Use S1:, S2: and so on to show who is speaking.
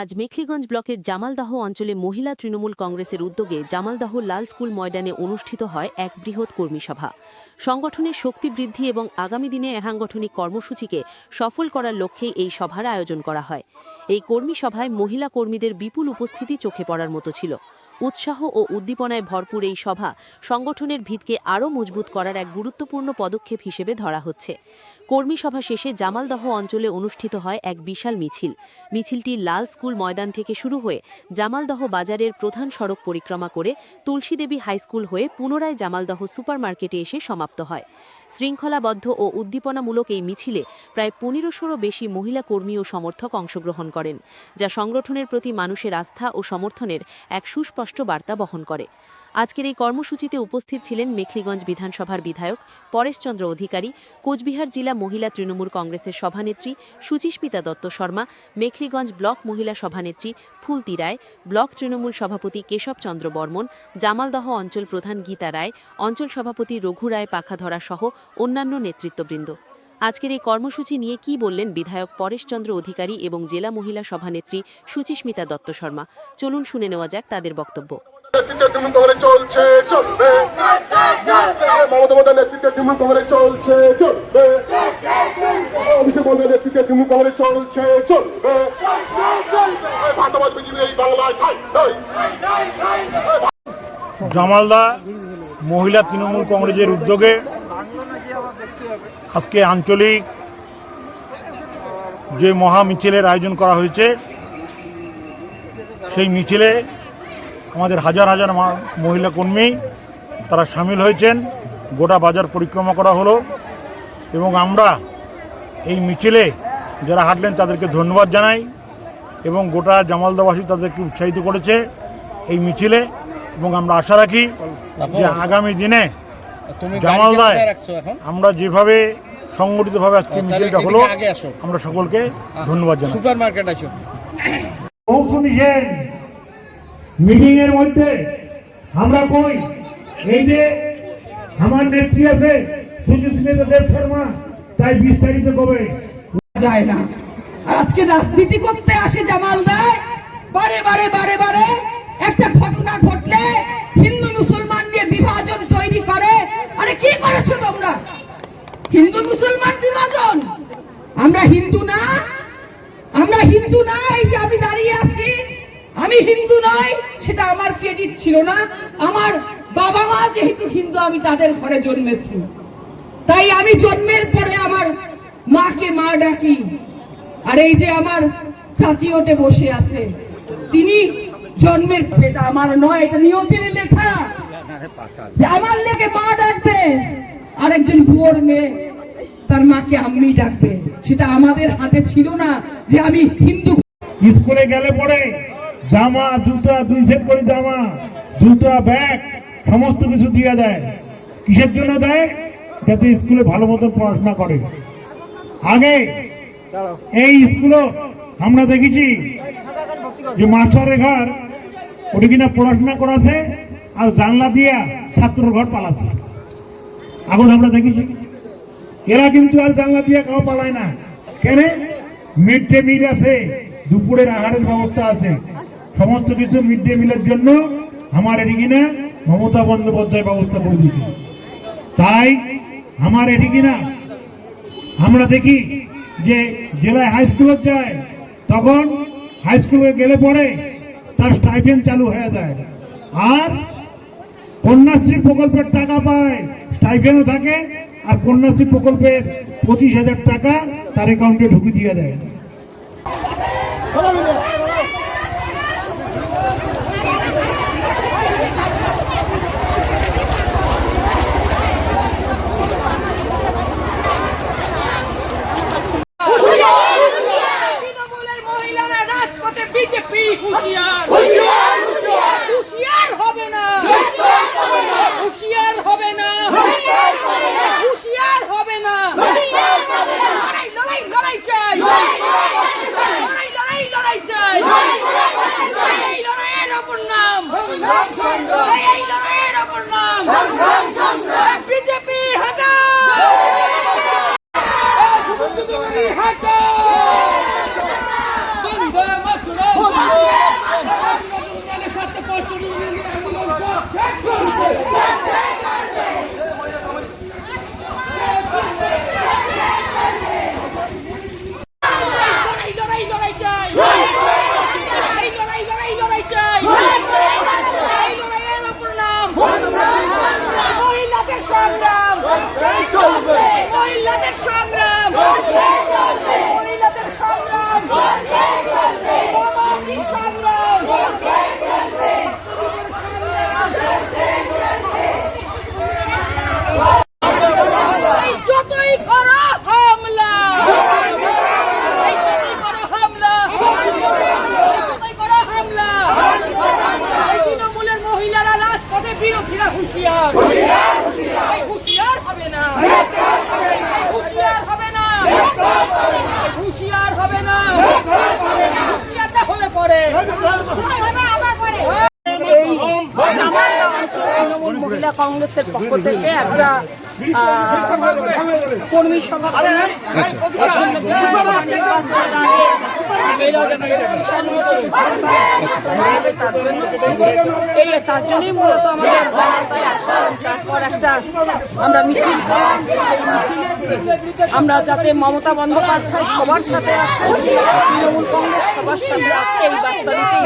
S1: আজ মেখলিগঞ্জ ব্লকের জামালদহ অঞ্চলে মহিলা তৃণমূল কংগ্রেসের উদ্যোগে জামালদহ লাল স্কুল ময়দানে অনুষ্ঠিত হয় এক বৃহৎ কর্মী সভা। সংগঠনের শক্তি বৃদ্ধি এবং আগামী দিনে সাংগঠনিক কর্মসূচিকে সফল করার লক্ষ্যে এই সভার আয়োজন করা হয়। এই কর্মী সভায় মহিলা কর্মীদের বিপুল উপস্থিতি চোখে পড়ার মতো ছিল। উৎসাহ ও উদ্দীপনায় ভরপুর এই সভা সংগঠনের ভিতকে আরও মজবুত করার এক গুরুত্বপূর্ণ পদক্ষেপ হিসেবে ধরা হচ্ছে। কর্মী সভা শেষে জামালদহ অঞ্চলে অনুষ্ঠিত হয় এক বিশাল মিছিল। মিছিলটি লাল স্কুল ময়দান থেকে শুরু হয়ে জামালদহ বাজারের প্রধান সড়ক পরিক্রমা করে তুলসীদেবী হাইস্কুল হয়ে পুনরায় জামালদহ সুপারমার্কেটে এসে সমাপ্ত হয়। শৃঙ্খলাবদ্ধ ও উদ্দীপনামূলক এই মিছিলে প্রায় ১৫০০ বেশি মহিলা কর্মী ও সমর্থক অংশগ্রহণ করেন, যা সংগঠনের প্রতি মানুষের আস্থা ও সমর্থনের এক সুস্পষ্ট বার্তা বহন করে। আজকের এই কর্মসূচিতে উপস্থিত ছিলেন মেখলিগঞ্জ বিধানসভার বিধায়ক পরেশচন্দ্র অধিকারী, কোচবিহার জেলা মহিলা তৃণমূল কংগ্রেসের সভানেত্রী সুচিস্মিতা দত্ত শর্মা, মেখলিগঞ্জ ব্লক মহিলা সভানেত্রী ফুলতি রায়, ব্লক তৃণমূল সভাপতি কেশবচন্দ্র বর্মন, জামালদহ অঞ্চল প্রধান গীতা রায়, অঞ্চল সভাপতি রঘু রায় পাখাধরা সহ অন্যান্য নেতৃত্ববৃন্দ। আজকের এই কর্মসূচি নিয়ে কি বললেন বিধায়ক পরেশচন্দ্র অধিকারী এবং জেলা মহিলা সভানেত্রী সুচিস্মিতা দত্ত শর্মা, চলুন শুনে নেওয়া যাক তাদের বক্তব্য।
S2: জামালদা মহিলা তৃণমূল কংগ্রেসের উদ্যোগে আজকে আঞ্চলিক যে মহা মিছিলের আয়োজন করা হয়েছে, সেই মিছিলে আমাদের হাজার হাজার মহিলা কর্মী তারা সামিল হয়েছেন। গোটা বাজার পরিক্রমা করা হলো এবং আমরা এই মিছিলে যারা হাঁটলেন তাদেরকে ধন্যবাদ জানাই এবং গোটা জামালদাবাসী তাদেরকে উৎসাহিত করেছে এই মিছিলে। এবং আমরা আশা রাখি যে আগামী দিনে জামালদায় আমরা যেভাবে সংগঠিতভাবে আজকে মিছিলটা হলো, আমরা সকলকে ধন্যবাদ জানাই।
S3: সুপারমার্কেট আছে
S4: মিটিং এর মধ্যে আমরা কই এই যে আমার নেত্রী আছে সুচিস্মিতা দেব শর্মা, তাই বিস্তারিত কবে
S5: যায় না। আর আজকে রাজনীতি করতে আসে জামালদায় বারে বারে বারে বারে একটা ঘটনা ঘটলে হিন্দু মুসলমান নিয়ে বিভাজন তৈরি করে। আরে কি করেছো তোমরা? হিন্দু মুসলমান বিভাজন? আমরা হিন্দু না, আমরা হিন্দু না। এই যে আমি দাঁড়িয়ে আছি, আমি হিন্দু নই, সেটা আমার ক্রেডিট ছিল না। আমার বাবা মা যেহেতু হিন্দু, আমি তাদের ঘরে জন্মেছি, তাই আমি জন্মের পরে আমার মাকে মা ডাকি। আর এই যে আমার চাচি ওটে বসে আছে, তিনি জন্মের, সেটা আমার নয়, এটা নিয়তির লেখা। আমার লেগে মা ডাকবে, আরেকজন বুয়োর মেয়ে তার মাকে আম্মি ডাকবে, সেটা আমাদের হাতে ছিল না যে আমি হিন্দু।
S4: স্কুলে গেলে পরে জামা জুতা, 2 সেট করে জামা জুতা ব্যাগ সমস্ত কিছু দিয়ে দেয়। কিসের জন্য দেয়? যাতে স্কুলে ভালো মতন পড়াশোনা করে। আগে এই স্কুলে আমরা দেখেছি যে মাস্টারের ঘর ওটা কিনা পড়াশোনা করাছে আর জানলা দিয়া ছাত্রর ঘর পালাছে। এখন আমরা দেখেছি এরা কিন্তু আর জানলা দিয়ে কাউ পালায় না। কেন? মিড ডে মিল আছে, দুপুরের আহারের ব্যবস্থা আছে, সমস্ত কিছু মিড ডে মিলের জন্য আমার এটি কিনা মমতা বন্দ্যোপাধ্যায় ব্যবস্থা করে দিয়েছে। তাই আমার এটি কিনা আমরা দেখি যে জেলায় হাই স্কুলে যায়, তখন হাই স্কুলে গেলে পরে তার স্টাইপেন্ড চালু হয়ে যায়। আর কন্যাশ্রী প্রকল্পের টাকা পায়, স্টাইপেন্ডও থাকে, আর কন্যাশ্রী প্রকল্পের 25,000 টাকা তার অ্যাকাউন্টে ঢুকে দিয়ে দেয়।
S5: বিজেপি হুঁশিয়ার হবে না, হুঁশিয়ার হবে না, হুঁশিয়ার হবে না। লড়াই লড়াই লড়াই চাই, লড়াই লড়াই লড়াই চাই। এই লড়াইয়ের অপর নাম, এই লড়াইয়ের অপর নাম বিজেপি হটাও, হটাও। হুঁশিয়ার এই হুঁশিয়ার হবে না, এই হুঁশিয়ার হবে না, হুঁশিয়ার হবে না, হুঁশিয়ারটা হলে পরে
S3: জামালদা অঞ্চল তৃণমূল মহিলা কংগ্রেসের পক্ষ থেকে একটা কর্মী সভা তার জন্যই মূলত আমাদের তারপর একটা আমরা মিছিল করলাম। সেই মিছিলে আমরা যাতে মমতা বন্দ্যোপাধ্যায় সবার সাথে আছে, তৃণমূল কংগ্রেস সবার সাথে আছে, এই বার্তা দিতেই